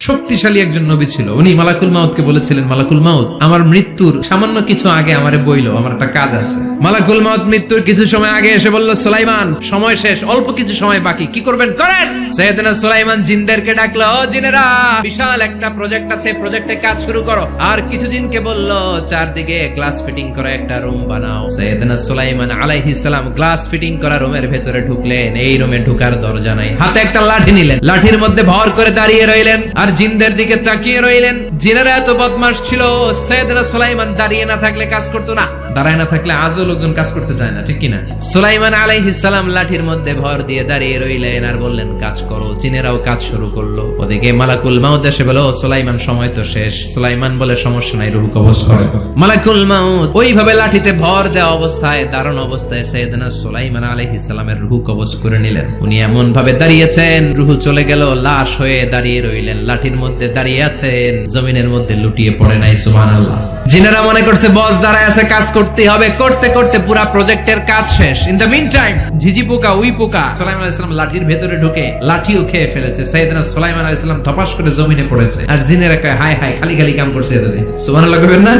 শক্তিশালী একজন নবী ছিল। উনি মালাকুল মাউতকে বলেছিলেন, মালাকুল মাউত, আমার মৃত্যুর সামান্য কিছু আগে আমারে বইলো, আমার একটা কাজ আছে। মালাকুল মাউত মৃত্যুর কিছু সময় আগে এসে বলল, সুলাইমান সময় শেষ, অল্প কিছু সময় বাকি, কি করবেন করেন। সাইয়েদনা সুলাইমান জিনদেরকে ডাকলো, ও জিনেরা, বিশাল একটা প্রজেক্ট আছে, প্রজেক্টে কাজ শুরু করো। আর কিছু জিনকে বলল, চারদিকে গ্লাস ফিটিং করা একটা রুম বানাও। সাইয়েদনা সুলাইমান আলাইহিস সালাম গ্লাস ফিটিং করা রুমের ভেতরে ঢুকলেন। এই রুমে ঢুকার দরজা নাই, হাতে একটা লাঠি নিলেন, লাঠির মধ্যে ভর করে দাঁড়িয়ে রইলেন আর জিনদের দিকে তাকিয়ে রইলেন। জিনেরা এত বদমাশ ছিল, সাইয়েদনা সুলাইমান দাঁড়িয়ে না থাকলে কাজ করতো না, দাঁড়ায় না থাকলে আজও লোকজন কাজ করতে চায় না, ঠিক কিনা? সুলাইমান আলাইহিস সালাম লাঠির মধ্যে ভর দিয়ে দাঁড়িয়ে রইলেন আর বললেন, কাজ করো। জিনেরাও কাজ শুরু করলো। ওদিকে মালাকুল মাউত এসে বলো, সুলাইমান সময় তো শেষ। সুলাইমান বলে, সমস্যা নাই, রূহ কবজ করো। মালাকুল মাউত ওইভাবে লাঠিতে ভর দেওয়া অবস্থায়, দাঁড়ানো অবস্থায় সাইয়েদনা সুলাইমান আলাইহিস সালামের রূহ কবজ করে নিলেন। উনি এমন ভাবে দাঁড়িয়েছেন, রূহ চলে গেল, লাশ হয়ে দাঁড়িয়ে রইলেন। লাঠির মধ্যে দাঁড়িয়ে আছেন, জমিনের মধ্যে লুটিয়ে পড়ে নাই। সুবহানাল্লাহ। জিনেরা মনে করছে বস দাঁড়ায় আছে, কাজ করতে হবে। করতে করতে পুরা প্রজেক্টের কাজ শেষ। ইন দ্য মিন টাইম ঝিঝি পোকা, উই পোকা সুলাইমান আলাইহিস সালাম লাঠির ভেতরে ঢুকে লাঠিও খেয়ে ফেলেছে। সাইয়েদনা সুলাইমান আলাইহিস সালাম ধপাস করে জমিনে পড়েছে। আর জিনেরা কয়, হায় হায়, খালি খালি কাম করছে এতদিন। সুবহানাল্লাহ কইবেন না?